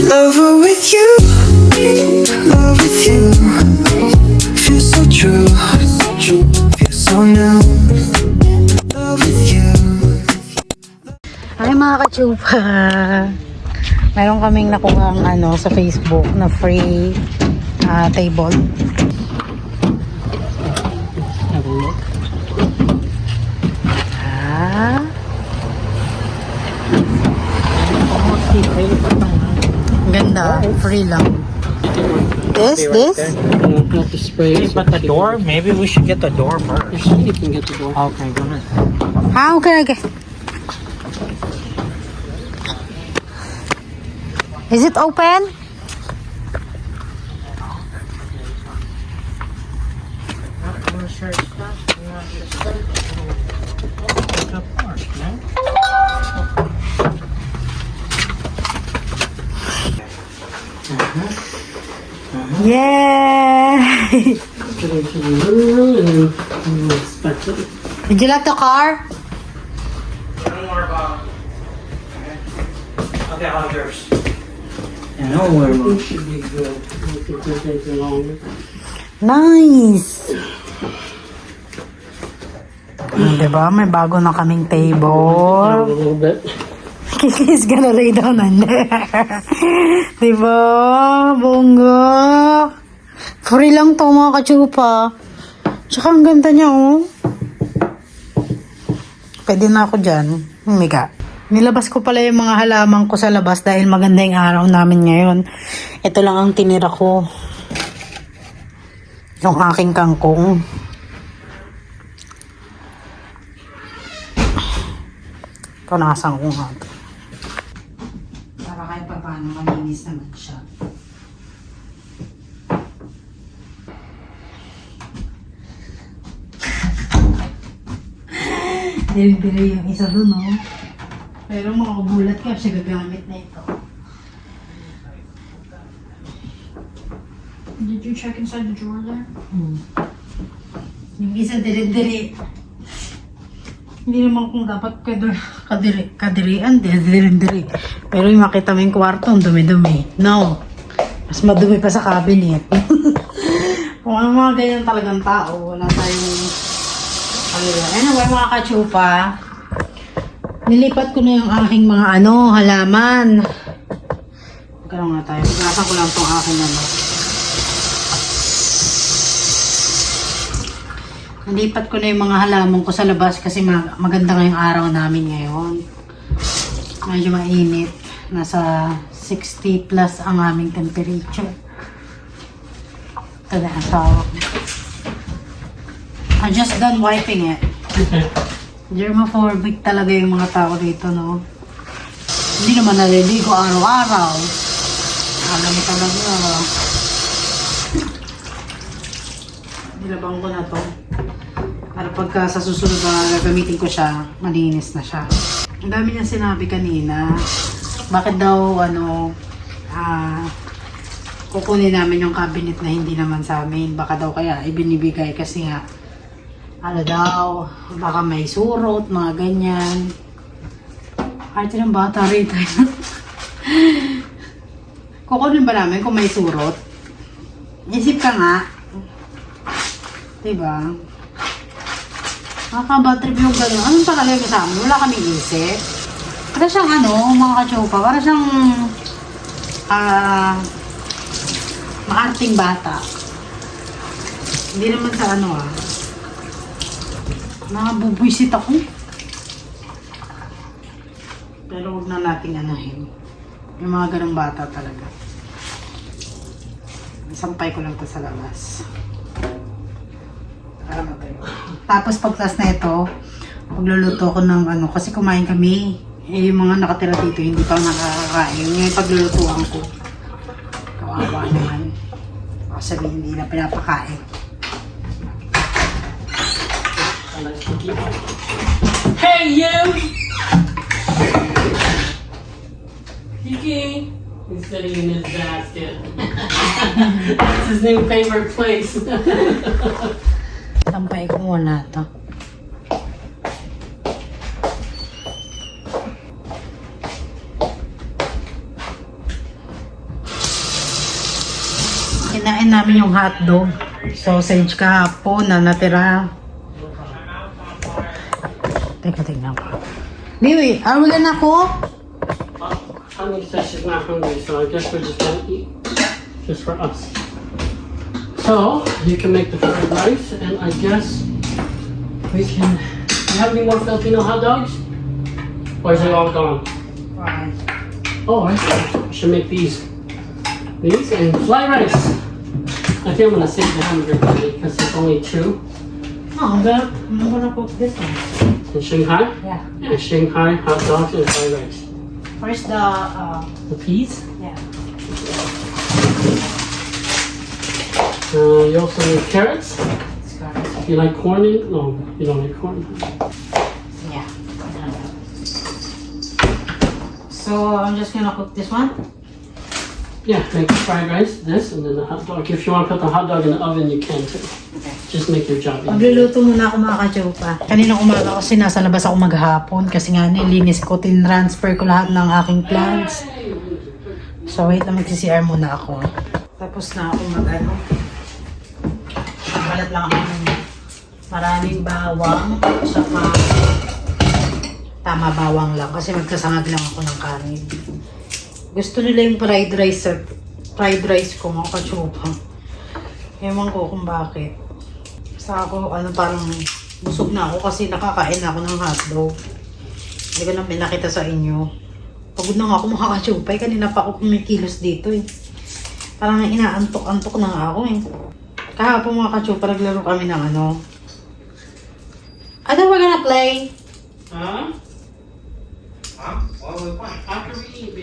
Love with you, love with you. Feels so true, feels so new. Love with you. Ay mga kachupa, mayroon kaming nakuha ang sa Facebook na free table. Have a look. Ganda, free lang. This? Not the spray. Hey, but the door, maybe we should get the door first. You can get the door. Okay, go ahead. How can I get? Is it open? Yeah! Did you like the car? One more bottle. Okay, all yours. No, it should be good. It could take longer. Nice! Diba? May bago na kaming A table. little bit. Kiki's gonna lay down on there. Diba? Bongga. Free lang to mga kachupa. Tsaka ang ganda niya oh. Pwede na ako dyan. Humiga. Nilabas ko pala yung mga halaman ko sa labas dahil maganda yung araw namin ngayon. Ito lang ang tinira ko. Yung aking kangkong. Punasan ko nga ito. Para kahit pa paano malinis naman siya. Dili-dili yung isa dun, no? Pero makagulat ka siya gagamit na ito. Did you check inside the drawer there? Yung isa dili-dili. Hindi naman kung dapat kadirian, dili-dili. Pero yung makita mo yung kwarto, ang dumi-dumi. No. Mas madumi pa sa cabinet. Kung ano mga ganyan talagang tao, wala tayong... Anyway, mga kachupa, nilipat ko na yung aking mga halaman. Magkano nga tayo? Pagkasan ko lang itong aking Nilipat ko na yung mga halaman ko sa labas kasi maganda ngayong araw namin ngayon. Medyo mainit. Nasa 60 plus ang aming temperature. Ito na ang tawag. I'm just done wiping it. Germophobic talaga yung mga tao dito, no? Hindi naman naliligo araw-araw. Alam mo talaga. Nilabang ko na to. Para pagka sa susunod na gagamitin ko siya, malinis na siya. Ang dami niya sinabi kanina. Bakit daw, kukunin namin yung cabinet na hindi naman sa amin. Baka daw kaya ibinibigay kasi nga, daw, baka may surot, mga ganyan. Kahit ng bata rito. Kukunin ba namin kung may surot? Isip ka nga. Diba? Nakaka-bad trip yung gano'n. Anong talaga yung sa amin? Wala kaming isip. Para siyang mga kachupa, para siyang maarting bata. Hindi naman sa nakabubwisit ako. Pero huwag na nating anahin. Yung mga ganong bata talaga. Sampay ko lang to sa labas. Para matayo. Tapos pagtas na ito, pagluluto ko ng kasi kumain kami. Yung mga nakatira dito, hindi pa nakakakain. Ngayon paglulutuan ko. Kawawa naman. Baka sabihin hindi na pinapakain. Hey, you! Kiki! He's sitting in his basket. That's his new favorite place. Sampay ko muna ito. Kinain namin yung hotdog. Sausage kahapon na natira. Teka, tingnan ko. Biwi, wala na ako? Honey says she's not hungry, so I guess we're just gonna eat. Just for us. So, you can make the fried rice, and I guess we can... Do you have any more Filipino hot dogs? Or is it all gone? Right. Oh, I should make these. These and fly rice. I think I'm gonna save the hamburger patty because it's only 2. Oh, I'm gonna cook this one. In Shanghai? Yeah. Yeah, Shanghai hot dogs and fried rice. First The peas? yeah. You also need carrots. You like corn in? No, you don't like corn. Yeah. So I'm just gonna cook this one. Yeah, make the fried rice, this, and then the hot dog. If you want to put the hot dog in the oven, you can too. Okay. Just make your job easy. Magluluto muna ako mga kajopa. Kanina umaga kasi nasa labas ako maghapon kasi nga nilinis ko, tin-transfer ko lahat ng aking plants. So wait lang, mag-CCR muna ako. Tapos na ako mag-ano. Magbalat lang ako ng maraming bawang. Saka tama bawang lang kasi magkasangag lang ako ng kanin. Gusto nila yung fried rice ko mga kajopa. Ewan ko kung bakit. Basta ako, parang busog na ako kasi nakakain na ako ng hotdog. Hindi ko na pinakita sa inyo. Pagod na nga ako mga kachupay. Kanina pa ako kumikilos dito eh. Parang inaantok-antok na nga ako eh. Kahapon mga kachupay, naglaro kami ng ano. I thought we're gonna play. Huh? Huh? What are we playing? After we eat, B.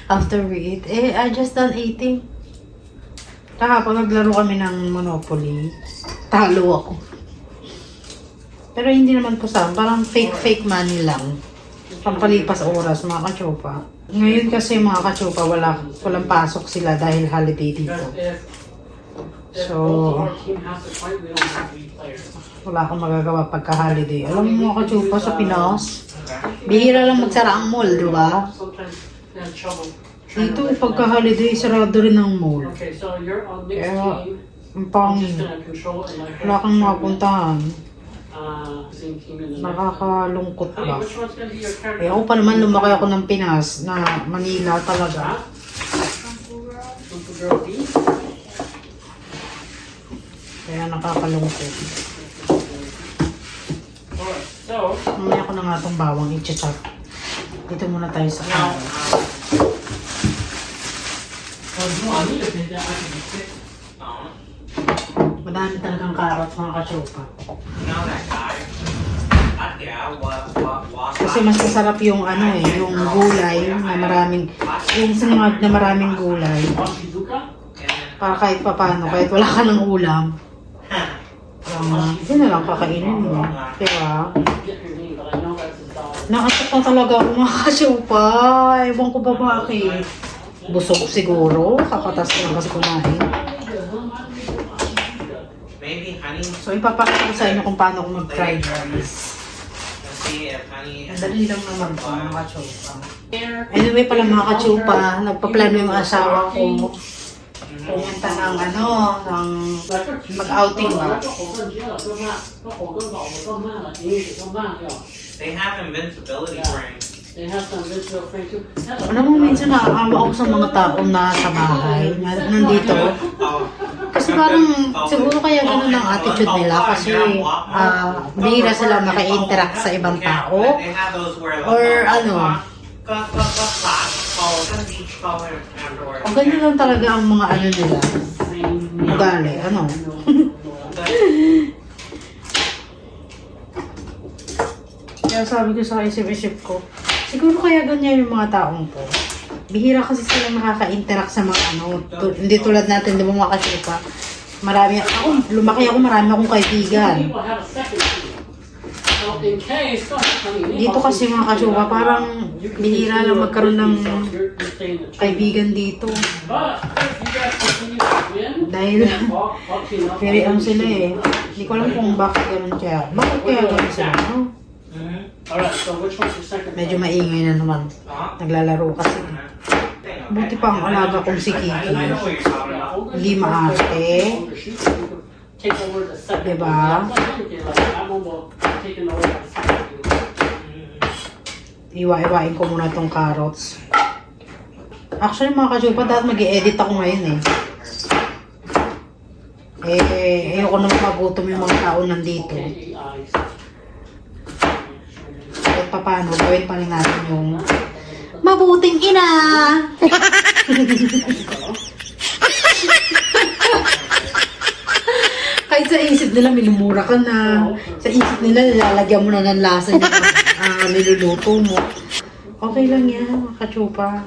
After we eat. I just done eating. Kahapon naglaro kami ng Monopoly. Talo ako. Pero hindi naman po sa parang fake money lang. Pampalipas oras mga kachopa. Ngayon kasi mga kachopa walang pasok sila dahil holiday dito. Because if So, both of our team has to fight, we don't have to be players. wala akong magagawa pagka holiday. Alam mo mga kachopa sa Pinas, bihira lang magsara ang mall, di ba? Sometimes they have trouble. Dito pagka holiday, sarado rin ang mall. Okay, so you're on mixed Kaya, team. ang I'm pangin. just gonna control it like Wala kang mapuntahan. same team in the next. Nakakalungkot Honey, ba? which one's gonna be your character? Eh ako pa naman lumaki ako ng Pinas na Manila talaga. Super Girl B? Kaya nakakalungkot. Alright, so, Mamaya ko na nga itong bawang i-chop. Dito muna tayo sa kanan. you want me to pay that, I can fix. Madami talagang carrots mga kachopa. You know that guy? Yeah, what? Kasi mas masarap yung yung gulay na maraming, yung sinangag na maraming gulay. Washizuka? Para kahit papano, kahit wala ka ng ulam. Hindi na lang kakainin mo. Diba? Get your name, but I know that's his dog. Nakatok na talaga ako mga kachopa. Ewan ko ba bakit. Busog siguro. Kakatas ko lang kasi kumain. Maybe honey. So ipapakita ko sa inyo kung paano ko mag-fried rice. Let's see if honey. Ang dali lang naman po mga kachupa. Anyway pala mga kachupa, nagpaplano yung asawa ko. Pumunta ng ng mag-outing ba? They have invincibility rings. They have some visual frame too. Alam mo, minsan naaawa ako sa mga taong nasa bahay, nandito. Oh. Kasi parang siguro kaya ganun ang attitude nila kasi bihira sila maka-interact sa ibang tao. They have those where Or ano. O ganyan lang talaga ang mga nila. Ugali, Kaya sabi ko sa isip-isip ko, siguro kaya ganyan yung mga taong to. Bihira kasi sila makaka-interact sa mga hindi tulad natin, di ba mga kasipa? Lumaki ako, marami akong kaibigan. People have a second team. So in case, Dito kasi mga kasuka, parang bihira lang magkaroon ng kaibigan dito. But if you guys continue to win, Dahil very sila eh. Hindi ko alam kung bakit ganun siya. Bakit kaya ganun sila? No? Alright, so which one's your second? Medyo maingay na naman. Naglalaro kasi. Buti pa ang alaga kong si Kiki. Hindi maarte. Take over the second. Diba? I'm almost taking over the second. Iwa-iwain ko muna tong carrots. Actually mga kajupa, dahil mag-i-edit ako ngayon ayoko naman magutom yung mga tao nandito. Kahit pa paano, gawin pa rin natin yung mabuting ina! Kahit sa isip nila, minumura ka na. Sa isip nila, nilalagyan mo na ng lasa niya niluluto mo. Okay lang yan, mga kachupa.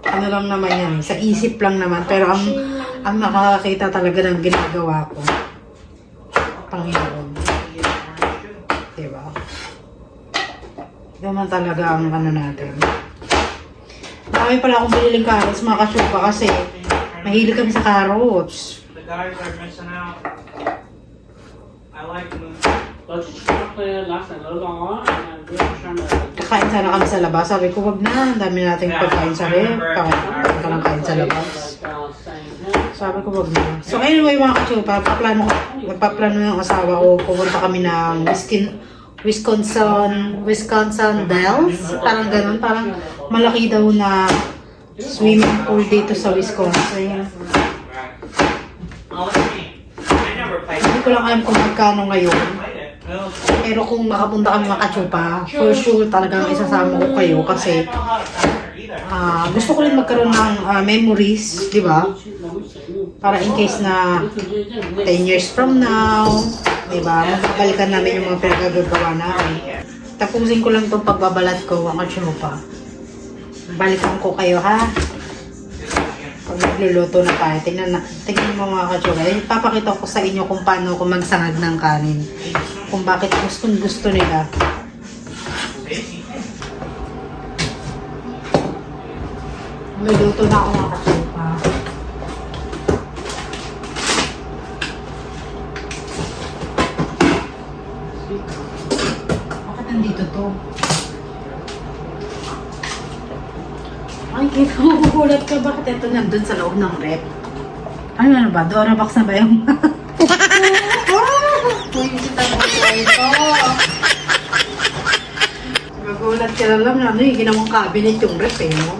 Ano lang naman yan, sa isip lang naman. Pero ang nakakakita talaga ng ginagawa ko. Panginoon. Diba? Naman talaga ang ano natin. Marami pala akong bililing carrots, mga kachupa, kasi mahilig kami sa carrots. The guys are missing out. I like them. Kakain sana kami sa labas. Sabi ko, wag na. Ang dami nating pagkain sa rep. Kakain ka lang kain sa labas. Sabi ko, wag na. So, anyway, mga kachupa, nagpaplano yung asawa ko. Pupunta kami ng Wisconsin Dells. Parang ganun. Parang malaki daw na swimming pool dito sa Wisconsin. Oh, let's see. I never played. Hindi ko lang alam kung magkano ngayon. Played it. No. Pero kung makapunta kami mga kachupa, for sure talagang isasama ko kayo kasi gusto ko rin magkaroon ng memories, di ba? Para in case na 10 years from now, di ba? Magbabalikan namin yung mga pinagagawa namin. Tapusin ko lang itong pagbabalat ko, mga kachupa. Balikan ko kayo, ha? Pag nagluluto na tayo, tingnan mo mga kachupa. Papakita ko sa inyo kung paano ko magsangag ng kanin. Kung bakit gusto nila. Luluto na ako mga kachupa. Bakit nandito to? Ay, kaya magugulat ka. Bakit ito nandun sa loob ng rep? Ano ba? Dorabox na ba yung... Uy, bisita mo ba ito? Magulat ka na lang na ano yung ginawang cabinet yung rep eh, no?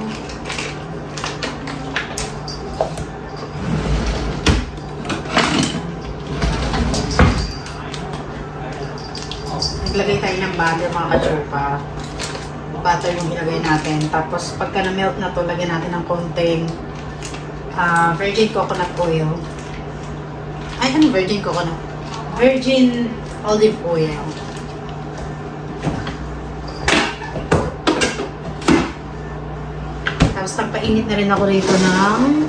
Naglagay tayo ng butter mga kachupa. Butter yung ilagay natin. Tapos pagka na-melt na to, lagyan natin ng konting virgin coconut oil. Ay, ano virgin coconut? Virgin olive oil. Tapos nagpainit na rin ako rito ng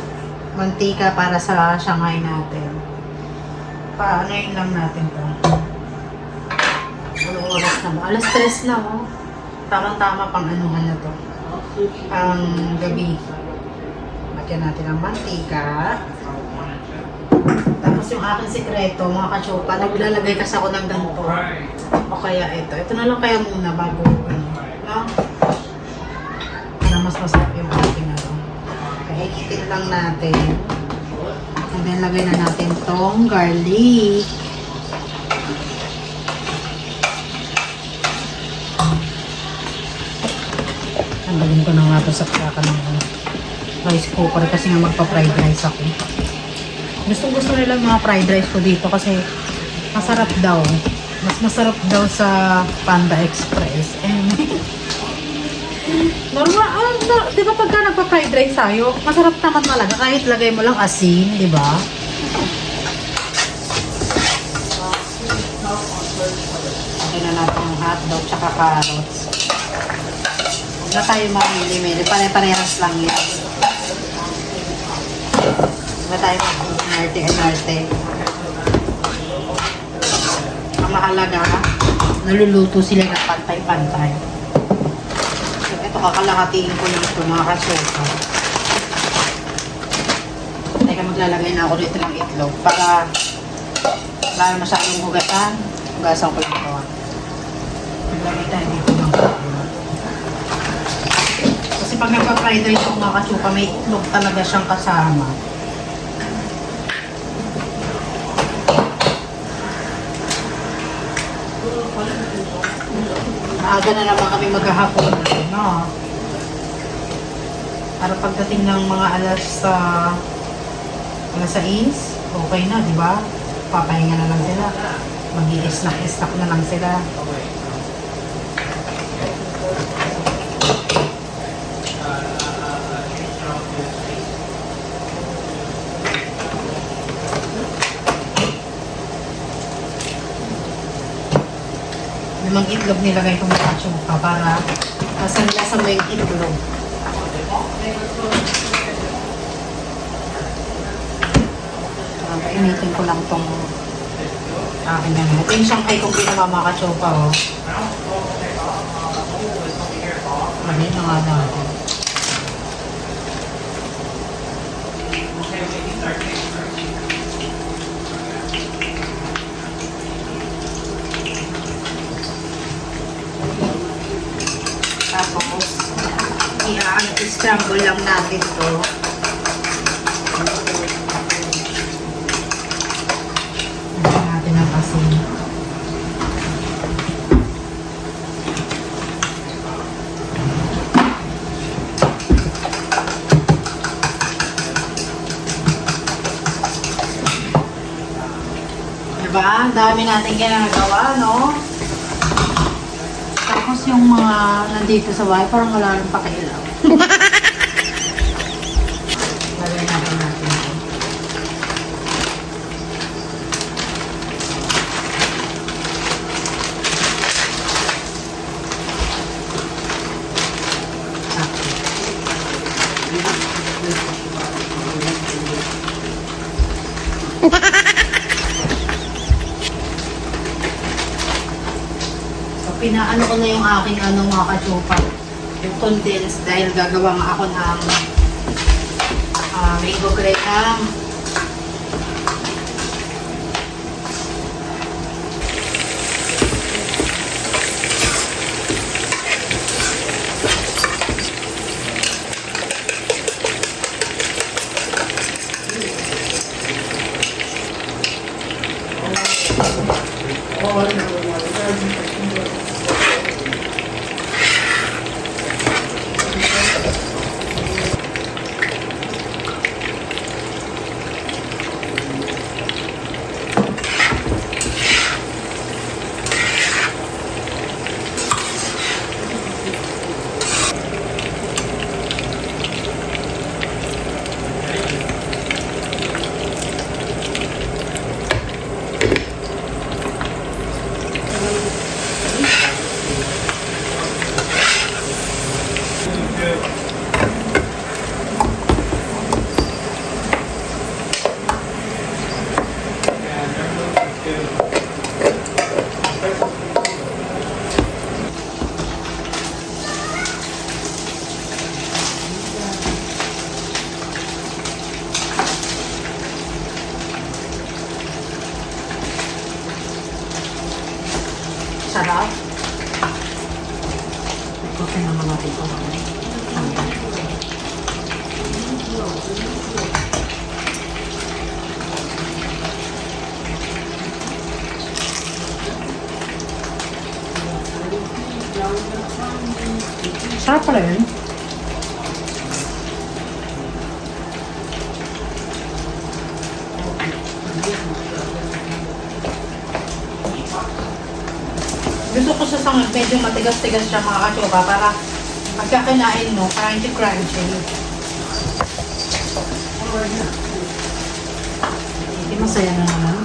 mantika para sa shanghai natin. Paanoyin lang natin to. Anong oras na mo? Alas 3 na oh. Tamang-tama pang anuhan na to. Ang gabi. Lagyan natin ang mantika. Tapos yung aking sekreto, mga kachupa, naglalagay kasi ako ng ganito. O kaya ito. Ito na lang kaya muna bago, no? Para mas masarap yung aking ano. Kaya ikitin lang natin. And then lagay na natin tong garlic. Tanggalin ko na nga ito sa plaka ng rice cooker kasi nga magpa-fried rice ako. Gusto nila mga fried rice ko dito kasi masarap daw. Mas masarap daw sa Panda Express. And normal, di ba pagka nagpa-fried rice tayo, masarap naman talaga kahit lagay mo lang asin, di ba? Okay na natin yung hotdog tsaka carrots. Huwag na tayo mamili-mili. Pare-parehas lang yan. Huwag na tayo mag-inarte-inarte. Ang mahalaga, naluluto sila ng pantay-pantay. So, ito kakalahatiin ko na ito mga kasuka. Teka, maglalagay na ako dito ng itlog para wala masyadong hugatan. Hugasan ko lang ito. Maglagay tayo dito ng itlog. pag nagpa-fried rice yung mga katsupa, may itlog talaga siyang kasama. Maaga na naman kami maghahapon. No? Para pagdating ng mga alas 6, okay na, di ba? Papahinga na lang sila. Mag-i-snack na lang sila. Limang itlog nilagay ko mga katsupa para nasa mo yung itlog. Painitin ko lang tong aking ano. Ito yung siyangkay kong ginawa mga katsupa, oh. Mali na nga natin. Tapos, i-scramble lang natin to. Lagyan natin ang asin. Diba? Ang dami natin ginagawa, no? Tapos yung mga nandito sa bahay, parang wala rin pakialam. Lagay natin natin ito. Pinaano ko na yung aking mga katsupa. Yung condensed dahil gagawa nga ako ng mango graham. Sarap. Okay naman natin ito. Sarap pala yun. Gusto ko sa sangag, medyo matigas-tigas siya mga katsupa para pagka kinain mo, crunchy-crunchy. Hindi masaya na naman.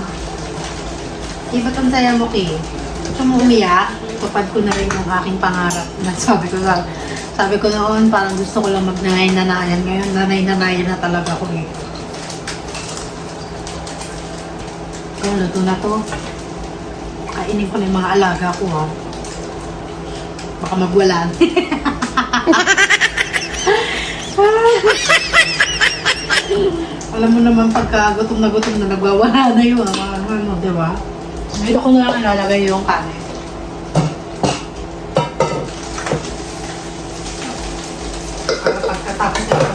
Di ba't ang saya mo, Ki? Gusto mo umiyak? Tupad ko na rin yung aking pangarap. Sabi ko noon, parang gusto ko lang mag-nanay-nanayan. Ngayon, nanay-nanayan na talaga ko eh. Kung luto na to, kainin ko na yung mga alaga ko ha. Baka magwalan. Alam mo naman pagka gutom na nagwawala na yun. Ano, di ba? Dito ko na lang ilalagay yung kanin.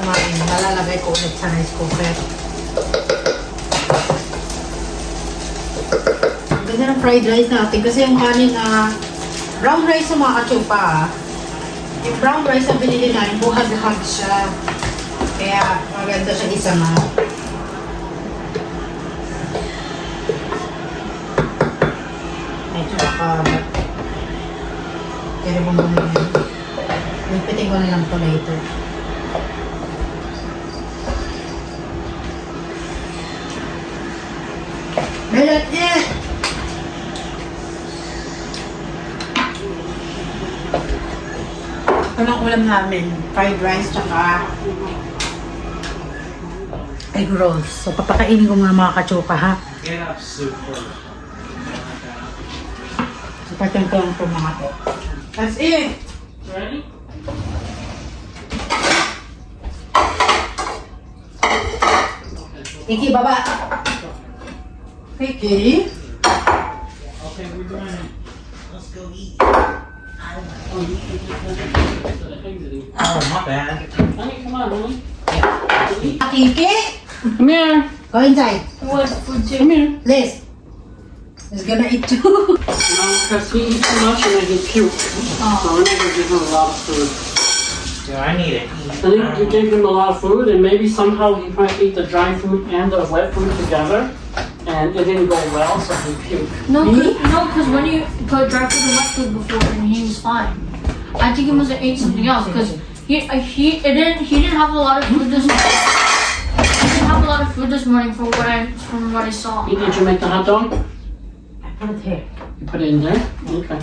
kumain, malalagay ko ulit sa rice cooker. Ang ganda ng fried rice natin kasi yung kanin na brown rice sa mga kachupa. Yung brown rice na binili namin, buhag-hag siya. Kaya maganda siya isama. Medyo makalat. Kaya bang bumili yun? Lipitin ko na lang ito later. Meron eh! Ito lang ulam namin. Fried rice tsaka egg rolls. So papakainin ko nga mga kachupa ha. Get up soup first. So patyan ko lang ito mga to. That's it! Ready? Iki, baba! Iki? Okay, we're doing it. Let's go eat. Oh, you should just exiting. Oh, my bad. Honey, come on, honey. Kiki? Come here. Go inside. What food Come here. Liz. He's gonna eat too. No, because he eats too much and then he puke. So we're not gonna give him a lot of food. Yeah, I need it. I think you gave him a lot of food and maybe somehow he tried to eat the dry food and the wet food together and it didn't go well, so he puked. No, because when you put dry food and wet food before, and he was fine. I think he must have ate something else because he didn't have a lot of food this morning. He didn't have a lot of food this morning from what I saw. Did you make the hot dog? Put it here. You put it in there? Okay.